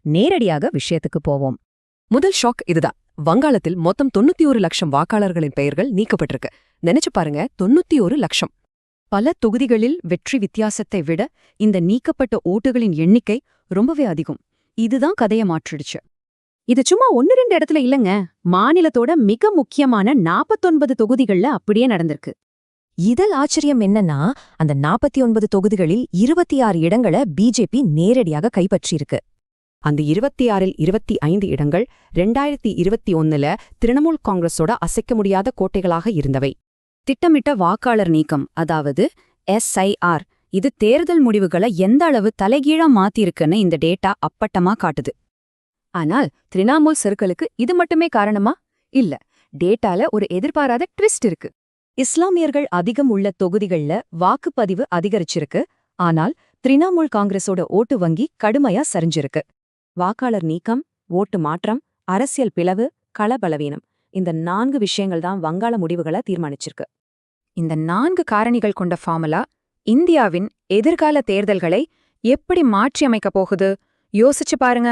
நேரடியாக விஷயத்துக்கு போவோம். முதல் ஷாக் இதுதான். வங்காளத்தில் மொத்தம் 91 லட்சம் வாக்காளர்களின் பெயர்கள் நீக்கப்பட்டிருக்கு. நினைச்சு பாருங்க, 91 லட்சம். பல தொகுதிகளில் வெற்றி வித்தியாசத்தை விட இந்த நீக்கப்பட்ட ஓட்டுகளின் எண்ணிக்கை ரொம்பவே அதிகம். இதுதான் கதையை மாற்றிடுச்சு. இது சும்மா 1-2 இடத்துல இல்லங்க. மாநிலத்தோட மிக முக்கியமான 49 தொகுதிகள்ல அப்படியே நடந்திருக்கு. இதில் ஆச்சரியம் என்னன்னா, அந்த 49 தொகுதிகளில் 26 இடங்களை பிஜேபி நேரடியாக கைப்பற்றியிருக்கு. அந்த 26இல் 25 இடங்கள் 2021ல திரிணாமுல் காங்கிரஸோட அசைக்க முடியாத கோட்டைகளாக இருந்தவை. திட்டமிட்ட வாக்காளர் நீக்கம், அதாவது எஸ்ஐஆர், இது தேர்தல் முடிவுகளை எந்த அளவு தலைகீழா மாத்திருக்குன்னு இந்த டேட்டா அப்பட்டமா காட்டுது. ஆனால் திரிணாமுல் சர்க்கிளுக்கு இது மட்டுமே காரணமா? இல்ல, டேட்டால ஒரு எதிர்பாராத ட்விஸ்ட் இருக்கு. இஸ்லாமியர்கள் அதிகம் உள்ள தொகுதிகள்ல வாக்குப்பதிவு அதிகரிச்சிருக்கு. ஆனால் திரிணாமுல் காங்கிரஸோட ஓட்டு வங்கி கடுமையா சரிஞ்சிருக்கு. வாக்காளர் நீக்கம், ஓட்டு மாற்றம், அரசியல் பிளவு, களபலவீனம், இந்த 4 விஷயங்கள் தான் வங்காள முடிவுகளை தீர்மானிச்சிருக்கு. இந்த 4 காரணிகள் கொண்ட ஃபார்முலா இந்தியாவின் எதிர்கால தேர்தல்களை எப்படி மாற்றியமைக்கப் போகுது யோசிச்சு பாருங்க.